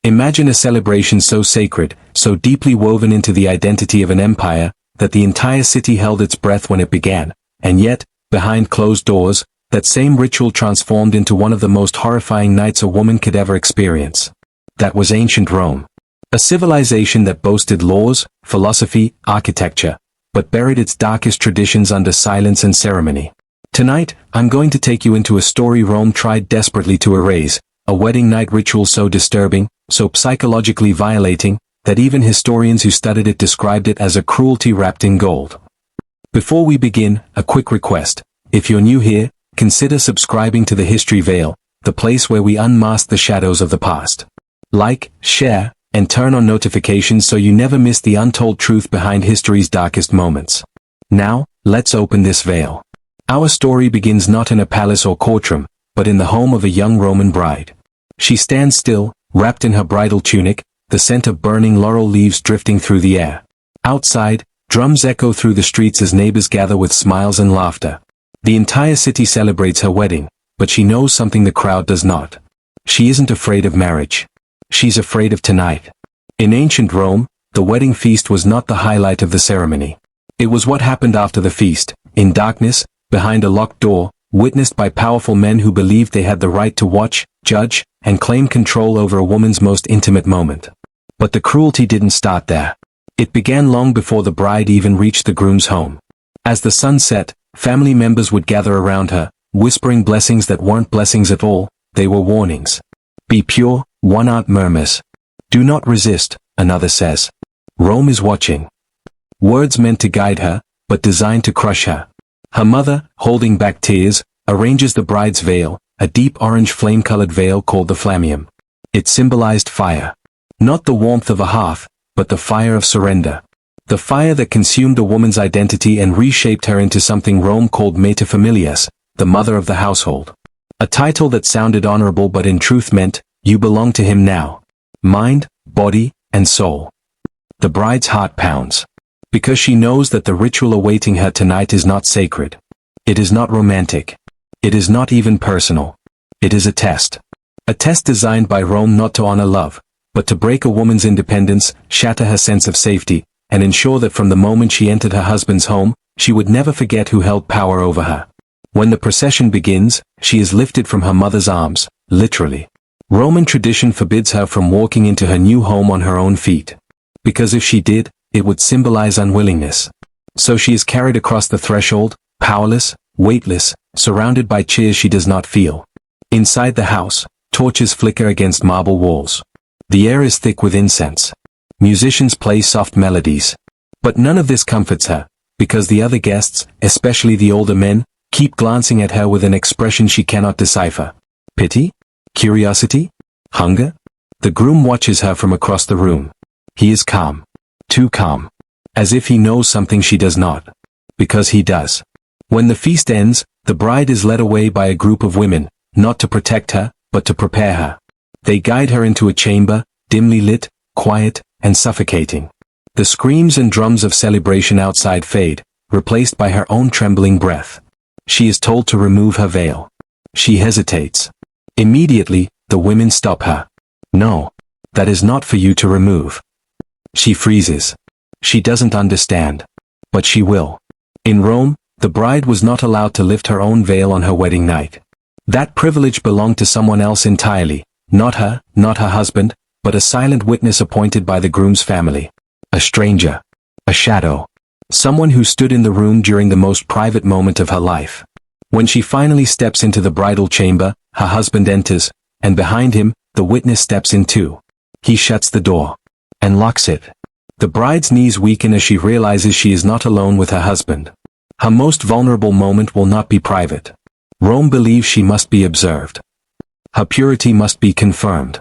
Imagine a celebration so sacred, so deeply woven into the identity of an empire, that the entire city held its breath when it began, and yet, behind closed doors, that same ritual transformed into one of the most horrifying nights a woman could ever experience. That was ancient Rome. A civilization that boasted laws, philosophy, architecture, but buried its darkest traditions under silence and ceremony. Tonight, I'm going to take you into a story Rome tried desperately to erase, a wedding night ritual so disturbing, so psychologically violating, that even historians who studied it described it as a cruelty wrapped in gold. Before we begin, a quick request. If you're new here, consider subscribing to the History Veil, the place where we unmask the shadows of the past. Like, share, and turn on notifications so you never miss the untold truth behind history's darkest moments. Now, let's open this veil. Our story begins not in a palace or courtroom, but in the home of a young Roman bride. She stands still, wrapped in her bridal tunic, the scent of burning laurel leaves drifting through the air. Outside, drums echo through the streets as neighbors gather with smiles and laughter. The entire city celebrates her wedding, but she knows something the crowd does not. She isn't afraid of marriage. She's afraid of tonight. In ancient Rome, the wedding feast was not the highlight of the ceremony. It was what happened after the feast, in darkness, behind a locked door, witnessed by powerful men who believed they had the right to watch, judge, and claim control over a woman's most intimate moment. But the cruelty didn't start there. It began long before the bride even reached the groom's home. As the sun set, family members would gather around her, whispering blessings that weren't blessings at all, they were warnings. Be pure, one aunt murmurs. Do not resist, another says. Rome is watching. Words meant to guide her, but designed to crush her. Her mother, holding back tears, arranges the bride's veil, a deep orange flame-colored veil called the flammeum. It symbolized fire. Not the warmth of a hearth, but the fire of surrender. The fire that consumed a woman's identity and reshaped her into something Rome called mater familias, the mother of the household. A title that sounded honorable but in truth meant, you belong to him now. Mind, body, and soul. The bride's heart pounds. Because she knows that the ritual awaiting her tonight is not sacred. It is not romantic. It is not even personal. It is a test. A test designed by Rome not to honor love, but to break a woman's independence, shatter her sense of safety, and ensure that from the moment she entered her husband's home, she would never forget who held power over her. When the procession begins, she is lifted from her mother's arms, literally. Roman tradition forbids her from walking into her new home on her own feet. Because if she did, it would symbolize unwillingness. So she is carried across the threshold, powerless, weightless, surrounded by cheers she does not feel. Inside the house, torches flicker against marble walls. The air is thick with incense. Musicians play soft melodies. But none of this comforts her, because the other guests, especially the older men, keep glancing at her with an expression she cannot decipher. Pity? Curiosity? Hunger? The groom watches her from across the room. He is calm. Too calm. As if he knows something she does not. Because he does. When the feast ends, the bride is led away by a group of women, not to protect her, but to prepare her. They guide her into a chamber, dimly lit, quiet, and suffocating. The screams and drums of celebration outside fade, replaced by her own trembling breath. She is told to remove her veil. She hesitates. Immediately, the women stop her. No. That is not for you to remove. She freezes. She doesn't understand. But she will. In Rome, the bride was not allowed to lift her own veil on her wedding night. That privilege belonged to someone else entirely, not her husband, but a silent witness appointed by the groom's family. A stranger. A shadow. Someone who stood in the room during the most private moment of her life. When she finally steps into the bridal chamber, her husband enters, and behind him, the witness steps in too. He shuts the door. And locks it. The bride's knees weaken as she realizes she is not alone with her husband. Her most vulnerable moment will not be private. Rome believes she must be observed. Her purity must be confirmed.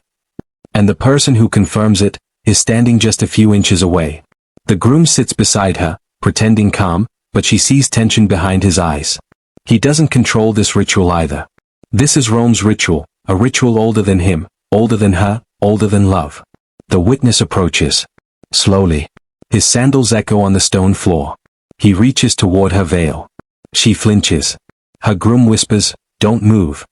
And the person who confirms it is standing just a few inches away. The groom sits beside her, pretending calm, but she sees tension behind his eyes. He doesn't control this ritual either. This is Rome's ritual, a ritual older than him, older than her, older than love. The witness approaches. Slowly. His sandals echo on the stone floor. He reaches toward her veil. She flinches. Her groom whispers, "Don't move."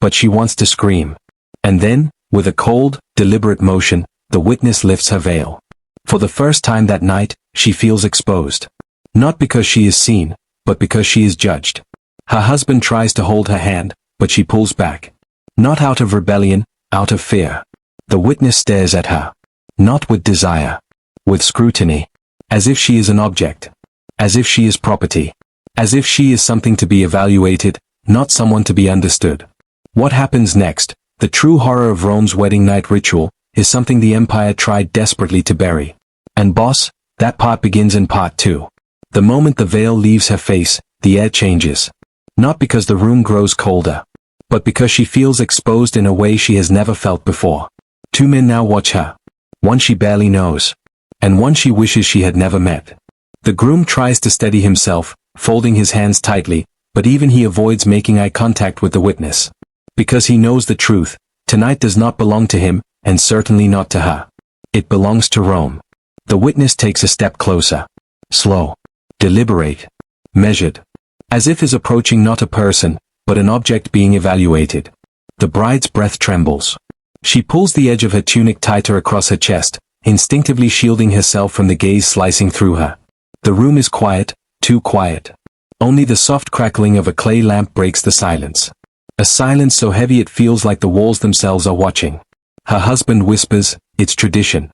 But she wants to scream. And then, With a cold, deliberate motion, the witness lifts her veil. For the first time that night, she feels exposed. Not because she is seen, but because she is judged. Her husband tries to hold her hand, but she pulls back. Not out of rebellion, out of fear. The witness stares at her. Not with desire. With scrutiny. As if she is an object. As if she is property. As if she is something to be evaluated, not someone to be understood. What happens next, the true horror of Rome's wedding night ritual, is something the empire tried desperately to bury. And boss, that part begins in part 2. The moment the veil leaves her face, the air changes. Not because the room grows colder, but because she feels exposed in a way she has never felt before. 2 men now watch her. One she barely knows. And one she wishes she had never met. The groom tries to steady himself, folding his hands tightly, but even he avoids making eye contact with the witness. Because he knows the truth, tonight does not belong to him, and certainly not to her. It belongs to Rome. The witness takes a step closer. Slow. Deliberate. Measured. As if is approaching not a person, but an object being evaluated. The bride's breath trembles. She pulls the edge of her tunic tighter across her chest, instinctively shielding herself from the gaze slicing through her. The room is quiet, too quiet. Only the soft crackling of a clay lamp breaks the silence. A silence so heavy it feels like the walls themselves are watching. Her husband whispers, "It's tradition."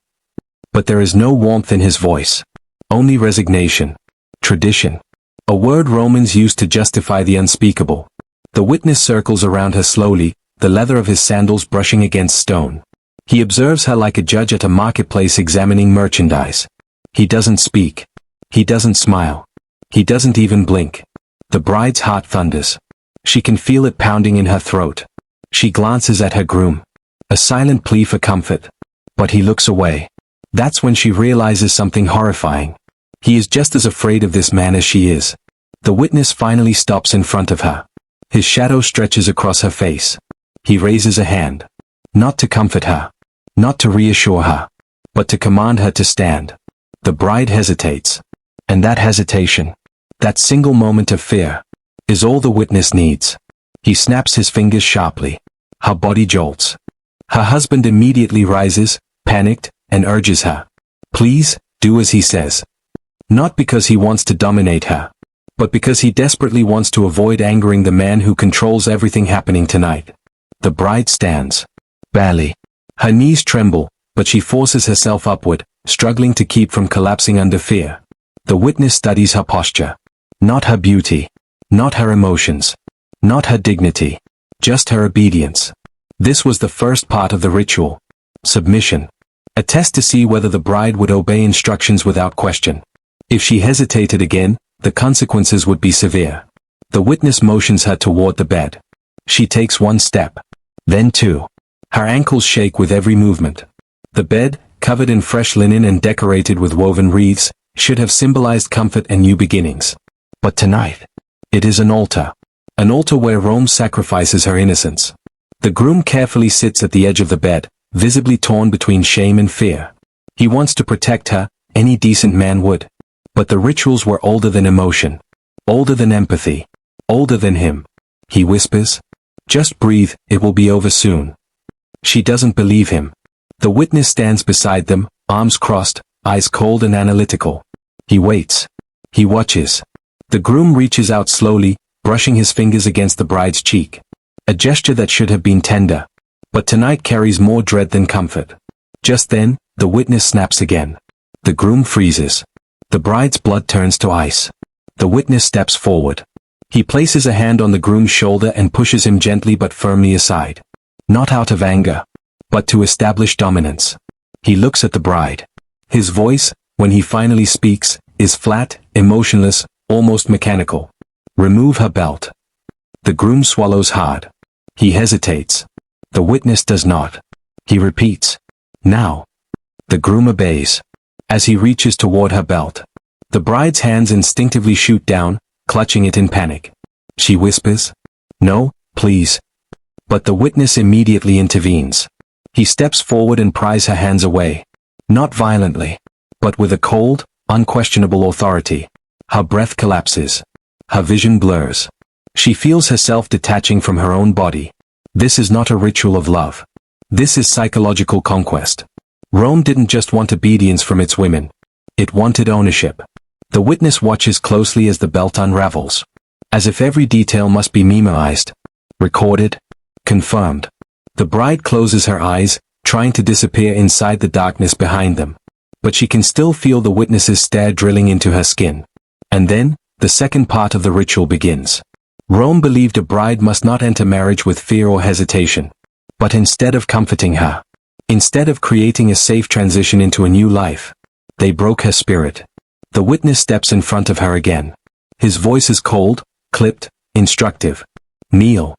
But there is no warmth in his voice. Only resignation. Tradition. A word Romans used to justify the unspeakable. The witness circles around her slowly, the leather of his sandals brushing against stone. He observes her like a judge at a marketplace examining merchandise. He doesn't speak. He doesn't smile. He doesn't even blink. The bride's heart thunders. She can feel it pounding in her throat. She glances at her groom. A silent plea for comfort. But he looks away. That's when she realizes something horrifying. He is just as afraid of this man as she is. The witness finally stops in front of her. His shadow stretches across her face. He raises a hand. Not to comfort her. Not to reassure her. But to command her to stand. The bride hesitates. And that hesitation, that single moment of fear, is all the witness needs. He snaps his fingers sharply. Her body jolts. Her husband immediately rises, panicked, and urges her. Please, do as he says. Not because he wants to dominate her, but because he desperately wants to avoid angering the man who controls everything happening tonight. The bride stands. Barely. Her knees tremble, but she forces herself upward, struggling to keep from collapsing under fear. The witness studies her posture. Not her beauty. Not her emotions. Not her dignity. Just her obedience. This was the first part of the ritual. Submission. A test to see whether the bride would obey instructions without question. If she hesitated again, the consequences would be severe. The witness motions her toward the bed. She takes 1 step. Then 2. Her ankles shake with every movement. The bed, covered in fresh linen and decorated with woven wreaths, should have symbolized comfort and new beginnings. But tonight, it is an altar. An altar where Rome sacrifices her innocence. The groom carefully sits at the edge of the bed, visibly torn between shame and fear. He wants to protect her, any decent man would. But the rituals were older than emotion. Older than empathy. Older than him. He whispers. Just breathe, it will be over soon. She doesn't believe him. The witness stands beside them, arms crossed, eyes cold and analytical. He waits. He watches. The groom reaches out slowly, brushing his fingers against the bride's cheek. A gesture that should have been tender. But tonight carries more dread than comfort. Just then, the witness snaps again. The groom freezes. The bride's blood turns to ice. The witness steps forward. He places a hand on the groom's shoulder and pushes him gently but firmly aside. Not out of anger, but to establish dominance. He looks at the bride. His voice, when he finally speaks, is flat, emotionless, almost mechanical. Remove her belt. The groom swallows hard. He hesitates. The witness does not. He repeats. Now. The groom obeys. As he reaches toward her belt, the bride's hands instinctively shoot down, clutching it in panic. She whispers, "No, please." But the witness immediately intervenes. He steps forward and pries her hands away. Not violently, but with a cold, unquestionable authority. Her breath collapses. Her vision blurs. She feels herself detaching from her own body. This is not a ritual of love. This is psychological conquest. Rome didn't just want obedience from its women. It wanted ownership. The witness watches closely as the belt unravels. As if every detail must be memorized, recorded, confirmed. The bride closes her eyes, trying to disappear inside the darkness behind them. But she can still feel the witness's stare drilling into her skin. And then, the second part of the ritual begins. Rome believed a bride must not enter marriage with fear or hesitation. But instead of comforting her, instead of creating a safe transition into a new life, they broke her spirit. The witness steps in front of her again. His voice is cold, clipped, instructive. Kneel.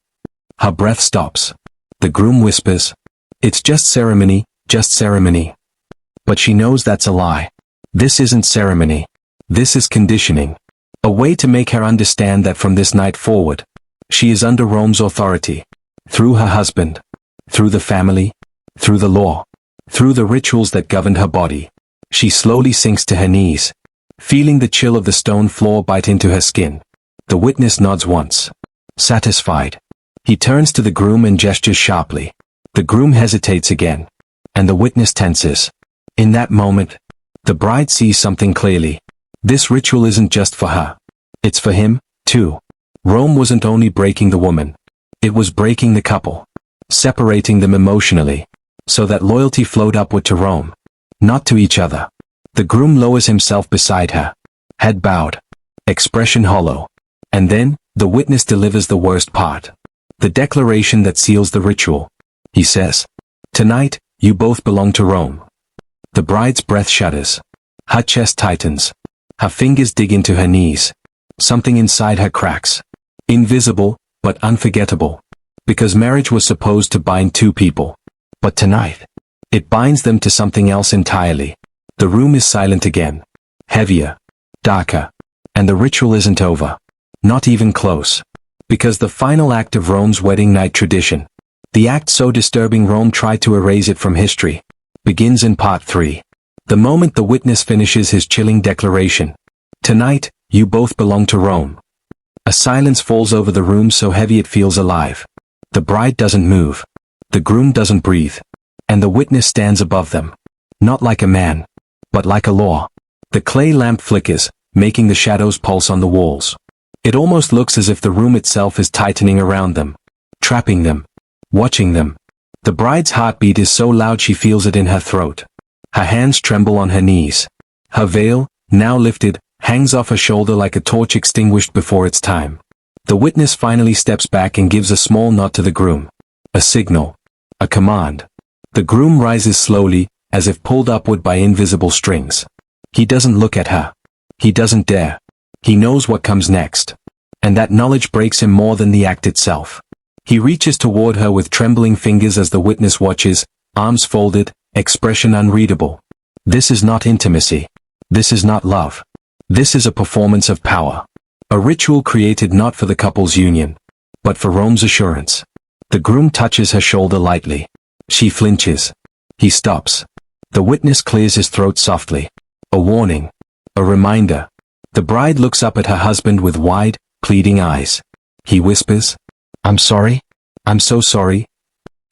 Her breath stops. The groom whispers, "It's just ceremony, just ceremony." But she knows that's a lie. This isn't ceremony. This is conditioning. A way to make her understand that from this night forward, she is under Rome's authority. Through her husband. Through the family. Through the law. Through the rituals that governed her body. She slowly sinks to her knees, feeling the chill of the stone floor bite into her skin. The witness nods once. Satisfied. He turns to the groom and gestures sharply. The groom hesitates again. And the witness tenses. In that moment, the bride sees something clearly. This ritual isn't just for her. It's for him, too. Rome wasn't only breaking the woman. It was breaking the couple. Separating them emotionally. So that loyalty flowed upward to Rome. Not to each other. The groom lowers himself beside her. Head bowed. Expression hollow. And then, the witness delivers the worst part. The declaration that seals the ritual. He says, "Tonight, you both belong to Rome." The bride's breath shudders. Her chest tightens. Her fingers dig into her knees. Something inside her cracks. Invisible, but unforgettable. Because marriage was supposed to bind two people. But tonight, it binds them to something else entirely. The room is silent again. Heavier. Darker. And the ritual isn't over. Not even close. Because the final act of Rome's wedding night tradition, the act so disturbing Rome tried to erase it from history, begins in part 3. The moment the witness finishes his chilling declaration. "Tonight, you both belong to Rome." A silence falls over the room so heavy it feels alive. The bride doesn't move. The groom doesn't breathe. And the witness stands above them. Not like a man, but like a law. The clay lamp flickers, making the shadows pulse on the walls. It almost looks as if the room itself is tightening around them. Trapping them. Watching them. The bride's heartbeat is so loud she feels it in her throat. Her hands tremble on her knees. Her veil, now lifted, hangs off her shoulder like a torch extinguished before its time. The witness finally steps back and gives a small nod to the groom. A signal. A command. The groom rises slowly, as if pulled upward by invisible strings. He doesn't look at her. He doesn't dare. He knows what comes next. And that knowledge breaks him more than the act itself. He reaches toward her with trembling fingers as the witness watches, arms folded, expression unreadable. This is not intimacy. This is not love. This is a performance of power. A ritual created not for the couple's union, but for Rome's assurance. The groom touches her shoulder lightly. She flinches. He stops. The witness clears his throat softly. A warning. A reminder. The bride looks up at her husband with wide, pleading eyes. He whispers, "I'm sorry. I'm so sorry."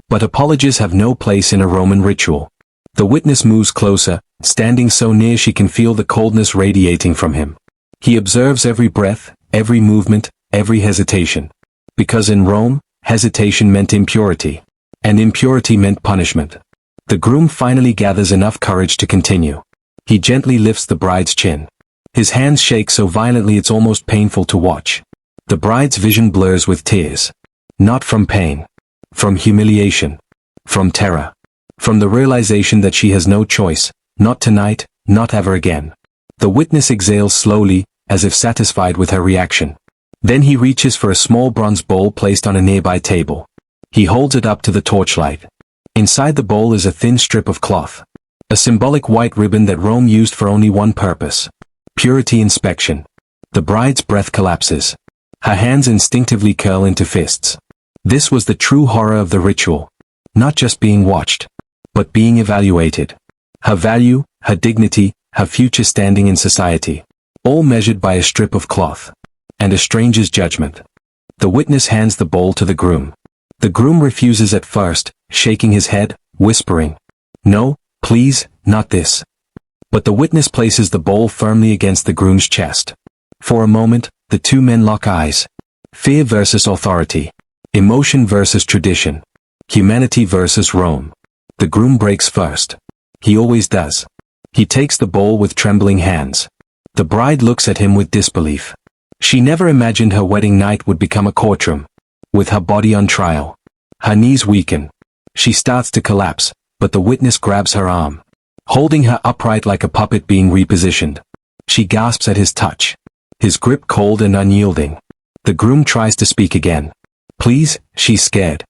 But apologies have no place in a Roman ritual. The witness moves closer, standing so near she can feel the coldness radiating from him. He observes every breath, every movement, every hesitation. Because in Rome, hesitation meant impurity. And impurity meant punishment. The groom finally gathers enough courage to continue. He gently lifts the bride's chin. His hands shake so violently it's almost painful to watch. The bride's vision blurs with tears. Not from pain. From humiliation. From terror. From the realization that she has no choice, not tonight, not ever again. The witness exhales slowly, as if satisfied with her reaction. Then he reaches for a small bronze bowl placed on a nearby table. He holds it up to the torchlight. Inside the bowl is a thin strip of cloth. A symbolic white ribbon that Rome used for only one purpose. Purity inspection. The bride's breath collapses. Her hands instinctively curl into fists. This was the true horror of the ritual. Not just being watched, but being evaluated. Her value, her dignity, her future standing in society. All measured by a strip of cloth. And a stranger's judgment. The witness hands the bowl to the groom. The groom refuses at first, shaking his head, whispering, "No, please, not this." But the witness places the bowl firmly against the groom's chest. For a moment, the two men lock eyes. Fear versus authority. Emotion versus tradition. Humanity versus Rome. The groom breaks first. He always does. He takes the bowl with trembling hands. The bride looks at him with disbelief. She never imagined her wedding night would become a courtroom. With her body on trial. Her knees weaken. She starts to collapse, but the witness grabs her arm, holding her upright like a puppet being repositioned. She gasps at his touch. His grip cold and unyielding. The groom tries to speak again. "Please," she's scared.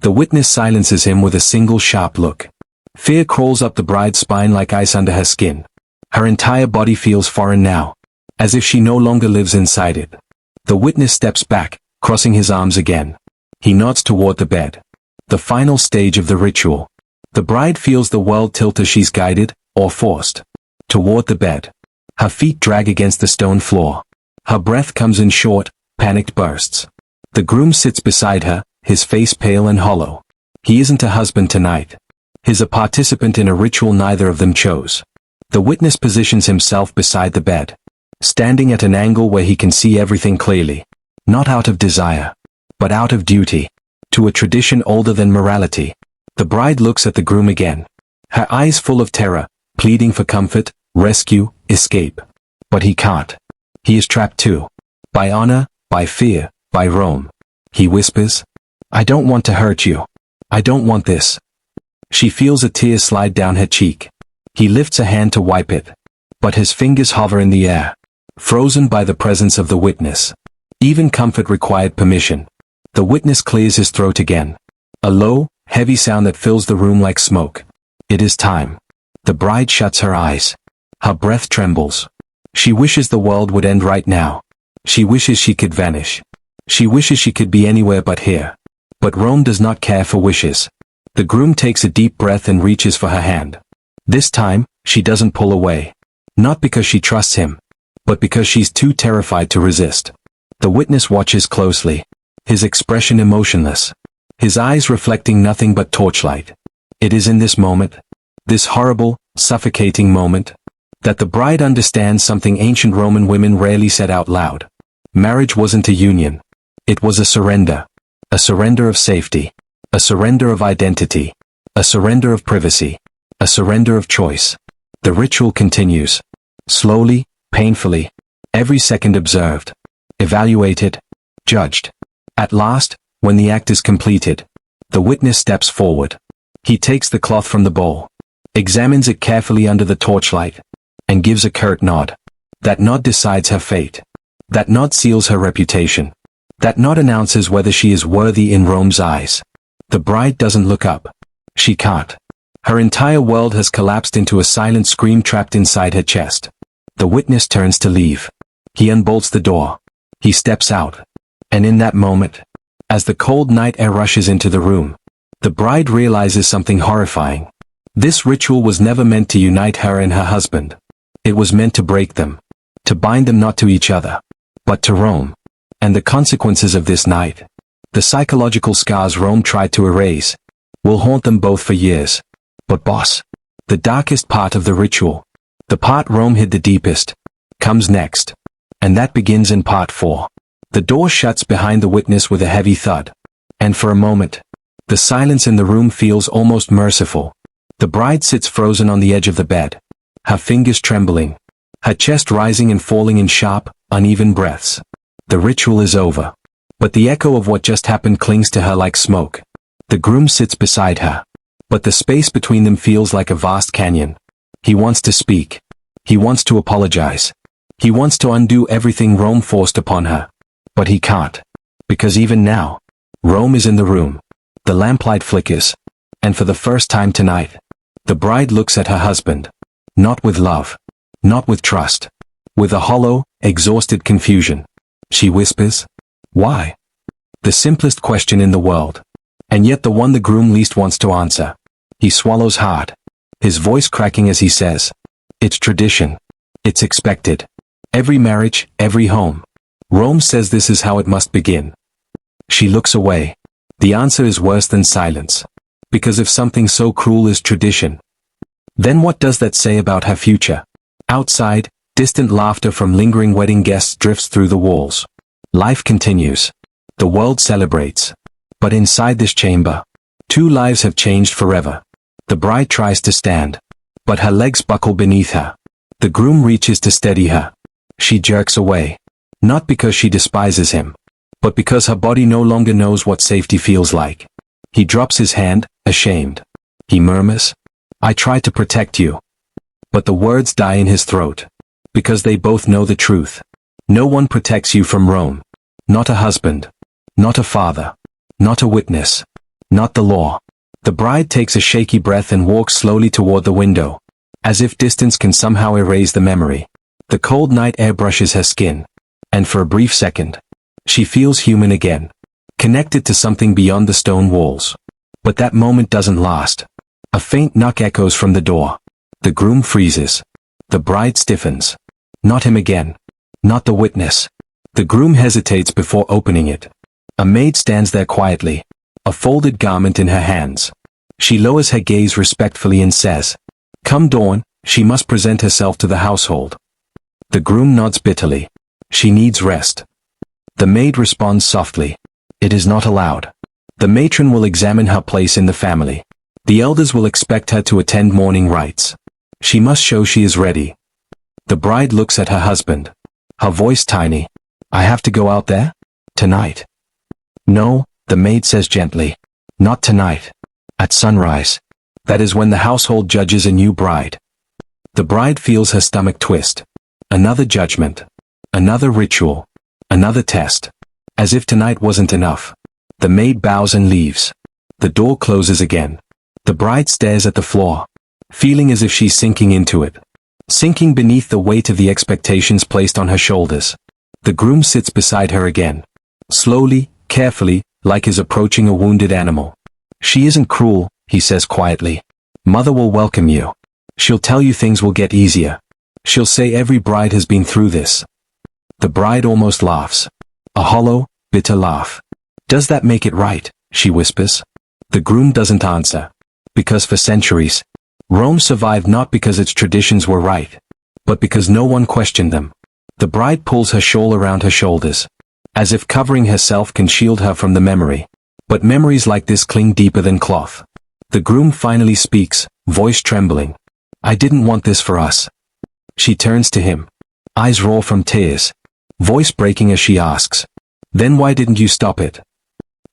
The witness silences him with a single sharp look. Fear crawls up the bride's spine like ice under her skin. Her entire body feels foreign now, as if she no longer lives inside it. The witness steps back, crossing his arms again. He nods toward the bed. The final stage of the ritual. The bride feels the world tilt as she's guided, or forced, toward the bed. Her feet drag against the stone floor. Her breath comes in short, panicked bursts. The groom sits beside her, his face pale and hollow. He isn't a husband tonight. He's a participant in a ritual neither of them chose. The witness positions himself beside the bed, standing at an angle where he can see everything clearly. Not out of desire, but out of duty. To a tradition older than morality. The bride looks at the groom again. Her eyes full of terror, pleading for comfort, rescue, escape. But he can't. He is trapped too. By honor, by fear, by Rome. He whispers, "I don't want to hurt you. I don't want this." She feels a tear slide down her cheek. He lifts a hand to wipe it. But his fingers hover in the air, frozen by the presence of the witness. Even comfort required permission. The witness clears his throat again. A low, heavy sound that fills the room like smoke. It is time. The bride shuts her eyes. Her breath trembles. She wishes the world would end right now. She wishes she could vanish. She wishes she could be anywhere but here. But Rome does not care for wishes. The groom takes a deep breath and reaches for her hand. This time, she doesn't pull away. Not because she trusts him, but because she's too terrified to resist. The witness watches closely. His expression emotionless. His eyes reflecting nothing but torchlight. It is in this moment, this horrible, suffocating moment, that the bride understands something ancient Roman women rarely said out loud. Marriage wasn't a union. It was a surrender. A surrender of safety. A surrender of identity. A surrender of privacy. A surrender of choice. The ritual continues. Slowly, painfully. Every second observed. Evaluated. Judged. At last, when the act is completed, the witness steps forward. He takes the cloth from the bowl, examines it carefully under the torchlight, and gives a curt nod. That nod decides her fate. That nod seals her reputation. That nod announces whether she is worthy in Rome's eyes. The bride doesn't look up. She can't. Her entire world has collapsed into a silent scream trapped inside her chest. The witness turns to leave. He unbolts the door. He steps out. And in that moment, as the cold night air rushes into the room, the bride realizes something horrifying. This ritual was never meant to unite her and her husband. It was meant to break them. To bind them not to each other, but to Rome. And the consequences of this night, the psychological scars Rome tried to erase, will haunt them both for years. But boss, the darkest part of the ritual, the part Rome hid the deepest, comes next. And that begins in part 4. The door shuts behind the witness with a heavy thud. And for a moment, the silence in the room feels almost merciful. The bride sits frozen on the edge of the bed, her fingers trembling, her chest rising and falling in sharp, uneven breaths. The ritual is over. But the echo of what just happened clings to her like smoke. The groom sits beside her. But the space between them feels like a vast canyon. He wants to speak. He wants to apologize. He wants to undo everything Rome forced upon her. But he can't. Because even now, Rome is in the room. The lamplight flickers. And for the first time tonight, the bride looks at her husband. Not with love. Not with trust. With a hollow, exhausted confusion. She whispers, "Why?" The simplest question in the world. And yet the one the groom least wants to answer. He swallows hard. His voice cracking as he says, "It's tradition. It's expected. Every marriage, every home. Rome says this is how it must begin." She looks away. The answer is worse than silence. Because if something so cruel is tradition, then what does that say about her future? Outside, distant laughter from lingering wedding guests drifts through the walls. Life continues. The world celebrates. But inside this chamber, two lives have changed forever. The bride tries to stand, but her legs buckle beneath her. The groom reaches to steady her. She jerks away. Not because she despises him, but because her body no longer knows what safety feels like. He drops his hand, ashamed. He murmurs, "I tried to protect you." But the words die in his throat. Because they both know the truth. No one protects you from Rome. Not a husband. Not a father. Not a witness. Not the law. The bride takes a shaky breath and walks slowly toward the window. As if distance can somehow erase the memory. The cold night air brushes her skin. And for a brief second, she feels human again. Connected to something beyond the stone walls. But that moment doesn't last. A faint knock echoes from the door. The groom freezes. The bride stiffens. Not him again. Not the witness. The groom hesitates before opening it. A maid stands there quietly, a folded garment in her hands. She lowers her gaze respectfully and says, "Come dawn, she must present herself to the household." The groom nods bitterly. She needs rest. The maid responds softly, "It is not allowed. The matron will examine her place in the family. The elders will expect her to attend morning rites. She must show she is ready." The bride looks at her husband. Her voice tiny. "I have to go out there? Tonight?" "No," the maid says gently. "Not tonight. At sunrise. That is when the household judges a new bride." The bride feels her stomach twist. Another judgment. Another ritual. Another test. As if tonight wasn't enough. The maid bows and leaves. The door closes again. The bride stares at the floor, feeling as if she's sinking into it. Sinking beneath the weight of the expectations placed on her shoulders. The groom sits beside her again. Slowly, carefully, like he's approaching a wounded animal. "She isn't cruel," he says quietly. "Mother will welcome you. She'll tell you things will get easier. She'll say every bride has been through this." The bride almost laughs. A hollow, bitter laugh. "Does that make it right?" she whispers. The groom doesn't answer. Because for centuries, Rome survived not because its traditions were right, but because no one questioned them. The bride pulls her shawl around her shoulders, as if covering herself can shield her from the memory. But memories like this cling deeper than cloth. The groom finally speaks, voice trembling. "I didn't want this for us." She turns to him. Eyes roll from tears. Voice breaking as she asks, "Then why didn't you stop it?"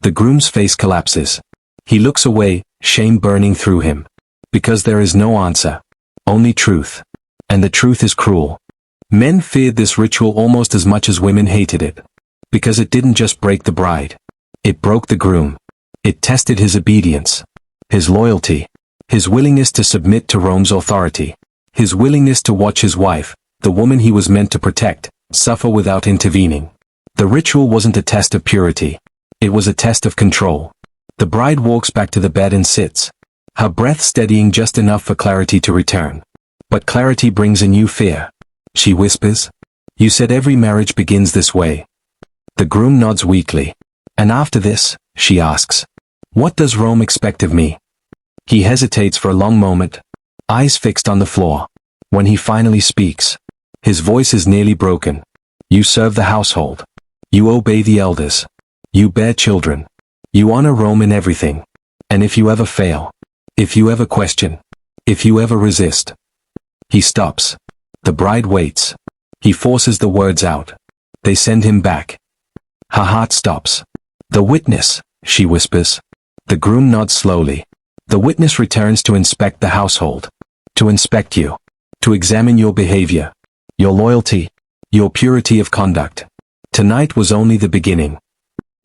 The groom's face collapses. He looks away, shame burning through him. Because there is no answer. Only truth. And the truth is cruel. Men feared this ritual almost as much as women hated it. Because it didn't just break the bride. It broke the groom. It tested his obedience. His loyalty. His willingness to submit to Rome's authority. His willingness to watch his wife, the woman he was meant to protect, suffer without intervening. The ritual wasn't a test of purity. It was a test of control. The bride walks back to the bed and sits. Her breath steadying just enough for clarity to return. But clarity brings a new fear. She whispers, "You said every marriage begins this way." The groom nods weakly. "And after this," she asks, "what does Rome expect of me?" He hesitates for a long moment, eyes fixed on the floor. When he finally speaks, his voice is nearly broken. "You serve the household. You obey the elders. You bear children. You honor Rome in everything. And if you ever fail, if you ever question, if you ever resist." He stops. The bride waits. He forces the words out. They send him back. Her heart stops. "The witness," she whispers. The groom nods slowly. "The witness returns to inspect the household. To inspect you. To examine your behavior. Your loyalty. Your purity of conduct. Tonight was only the beginning."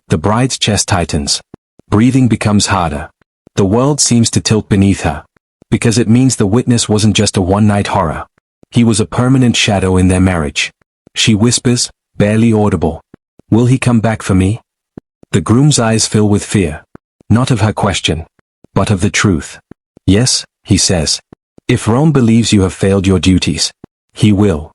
The bride's chest tightens. Breathing becomes harder. The world seems to tilt beneath her. Because it means the witness wasn't just a one-night horror. He was a permanent shadow in their marriage. She whispers, barely audible, "Will he come back for me?" The groom's eyes fill with fear. Not of her question, but of the truth. "Yes," he says. "If Rome believes you have failed your duties, he will."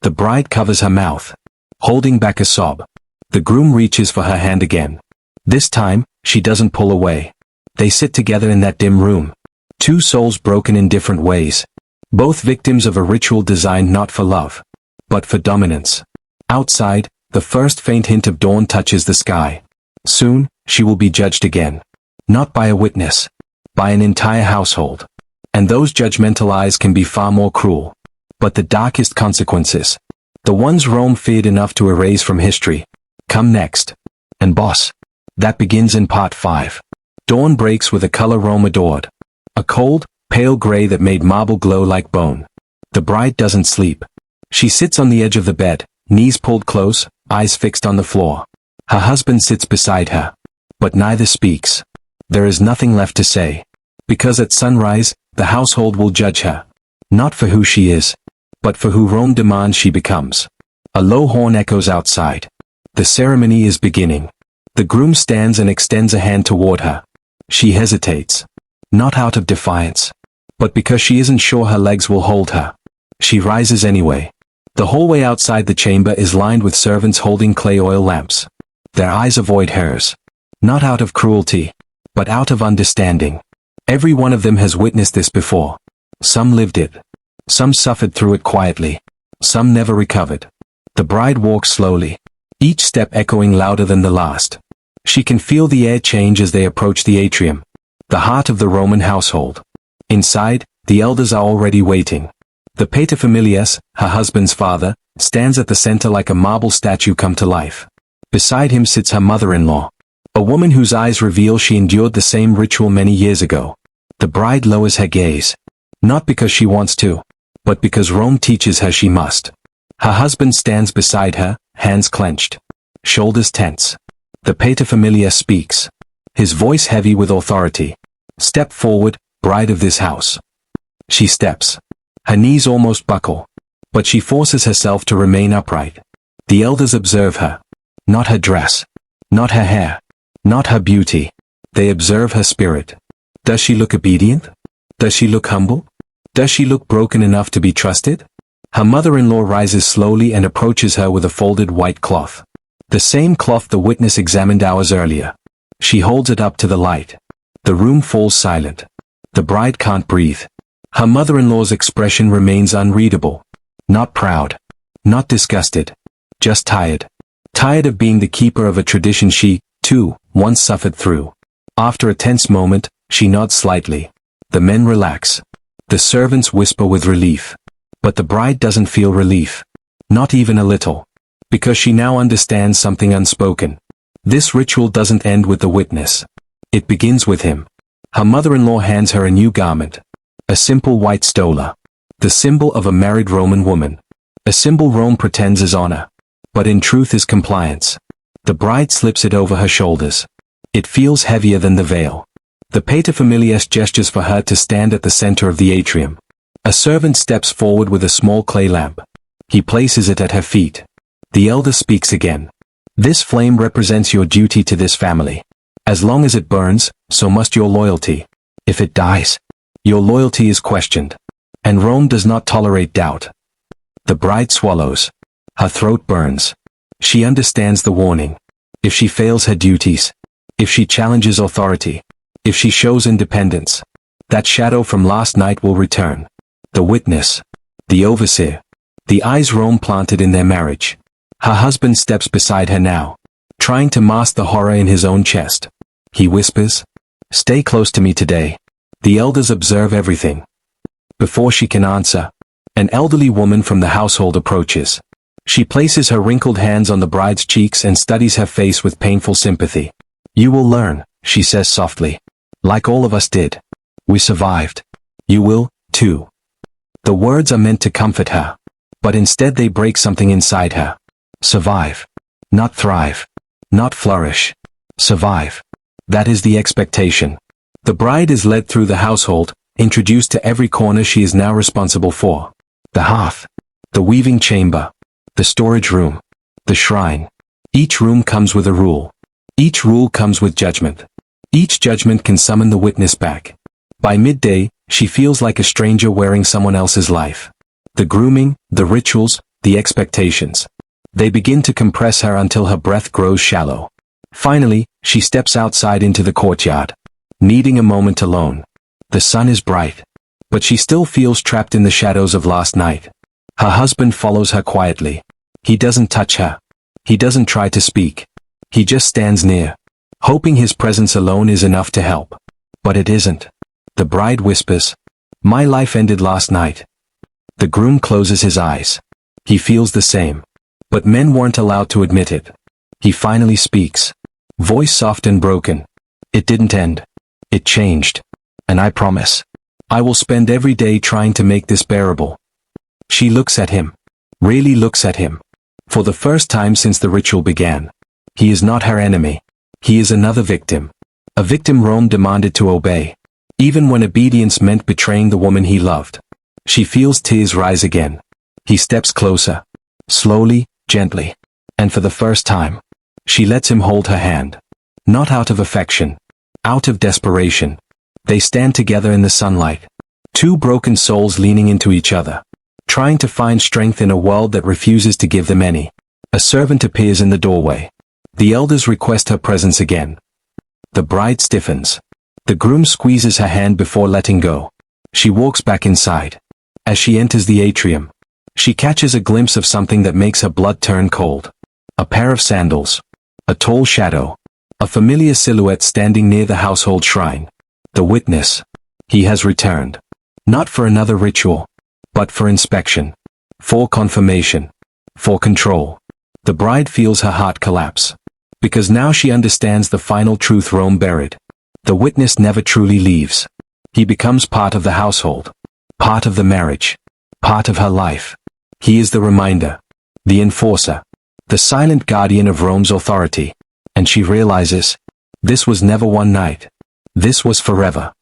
The bride covers her mouth, holding back a sob. The groom reaches for her hand again. This time, she doesn't pull away. They sit together in that dim room. Two souls broken in different ways. Both victims of a ritual designed not for love, but for dominance. Outside, the first faint hint of dawn touches the sky. Soon, she will be judged again. Not by a witness, by an entire household. And those judgmental eyes can be far more cruel. But the darkest consequences, the ones Rome feared enough to erase from history, come next. And boss, that begins in part 5. Dawn breaks with a color Rome adored. A cold, pale gray that made marble glow like bone. The bride doesn't sleep. She sits on the edge of the bed, knees pulled close, eyes fixed on the floor. Her husband sits beside her. But neither speaks. There is nothing left to say. Because at sunrise, the household will judge her. Not for who she is, but for who Rome demands she becomes. A low horn echoes outside. The ceremony is beginning. The groom stands and extends a hand toward her. She hesitates. Not out of defiance, but because she isn't sure her legs will hold her. She rises anyway. The hallway outside the chamber is lined with servants holding clay oil lamps. Their eyes avoid hers. Not out of cruelty, but out of understanding. Every one of them has witnessed this before. Some lived it. Some suffered through it quietly. Some never recovered. The bride walks slowly, each step echoing louder than the last. She can feel the air change as they approach the atrium, the heart of the Roman household. Inside, the elders are already waiting. The paterfamilias, her husband's father, stands at the center like a marble statue come to life. Beside him sits her mother-in-law, a woman whose eyes reveal she endured the same ritual many years ago. The bride lowers her gaze, not because she wants to, but because Rome teaches her she must. Her husband stands beside her, hands clenched, shoulders tense. The paterfamilias speaks, his voice heavy with authority. Step forward, bride of this house. She steps. Her knees almost buckle, but she forces herself to remain upright. The elders observe her. Not her dress, not her hair, not her beauty. They observe her spirit. Does she look obedient? Does she look humble? Does she look broken enough to be trusted? Her mother-in-law rises slowly and approaches her with a folded white cloth. The same cloth the witness examined hours earlier. She holds it up to the light. The room falls silent. The bride can't breathe. Her mother-in-law's expression remains unreadable. Not proud. Not disgusted. Just tired. Tired of being the keeper of a tradition she, too, once suffered through. After a tense moment, she nods slightly. The men relax. The servants whisper with relief. But the bride doesn't feel relief. Not even a little. Because she now understands something unspoken. This ritual doesn't end with the witness. It begins with him. Her mother-in-law hands her a new garment. A simple white stola. The symbol of a married Roman woman. A symbol Rome pretends is honor, but in truth is compliance. The bride slips it over her shoulders. It feels heavier than the veil. The paterfamilias gestures for her to stand at the center of the atrium. A servant steps forward with a small clay lamp. He places it at her feet. The elder speaks again. This flame represents your duty to this family. As long as it burns, so must your loyalty. If it dies, your loyalty is questioned. And Rome does not tolerate doubt. The bride swallows. Her throat burns. She understands the warning. If she fails her duties, if she challenges authority, if she shows independence, that shadow from last night will return. The witness, the overseer, the eyes Rome planted in their marriage. Her husband steps beside her now, trying to mask the horror in his own chest. He whispers, "Stay close to me today." The elders observe everything. Before she can answer, an elderly woman from the household approaches. She places her wrinkled hands on the bride's cheeks and studies her face with painful sympathy. "You will learn," she says softly. "Like all of us did. We survived. You will, too." The words are meant to comfort her, but instead they break something inside her. Survive. Not thrive. Not flourish. Survive. That is the expectation. The bride is led through the household, introduced to every corner she is now responsible for. The hearth. The weaving chamber. The storage room. The shrine. Each room comes with a rule. Each rule comes with judgment. Each judgment can summon the witness back. By midday, she feels like a stranger wearing someone else's life. The grooming, the rituals, the expectations. They begin to compress her until her breath grows shallow. Finally, she steps outside into the courtyard. needing a moment alone. The sun is bright, but she still feels trapped in the shadows of last night. Her husband follows her quietly. He doesn't touch her. He doesn't try to speak. He just stands near, hoping his presence alone is enough to help. But it isn't. The bride whispers, "My life ended last night." The groom closes his eyes. He feels the same. But men weren't allowed to admit it. He finally speaks. Voice soft and broken. "It didn't end. It changed. And I promise, I will spend every day trying to make this bearable." She looks at him. Really looks at him. For the first time since the ritual began. He is not her enemy. He is another victim. A victim Rome demanded to obey, even when obedience meant betraying the woman he loved. She feels tears rise again. He steps closer. Slowly, gently. And for the first time, she lets him hold her hand. Not out of affection. Out of desperation. They stand together in the sunlight. Two broken souls leaning into each other. Trying to find strength in a world that refuses to give them any. A servant appears in the doorway. The elders request her presence again. The bride stiffens. The groom squeezes her hand before letting go. She walks back inside. As she enters the atrium, she catches a glimpse of something that makes her blood turn cold. A pair of sandals. A tall shadow. A familiar silhouette standing near the household shrine. The witness. He has returned. Not for another ritual, but for inspection. For confirmation. For control. The bride feels her heart collapse. Because now she understands the final truth Rome buried. The witness never truly leaves. He becomes part of the household. Part of the marriage. Part of her life. He is the reminder. The enforcer. The silent guardian of Rome's authority. And she realizes, this was never one night. This was forever.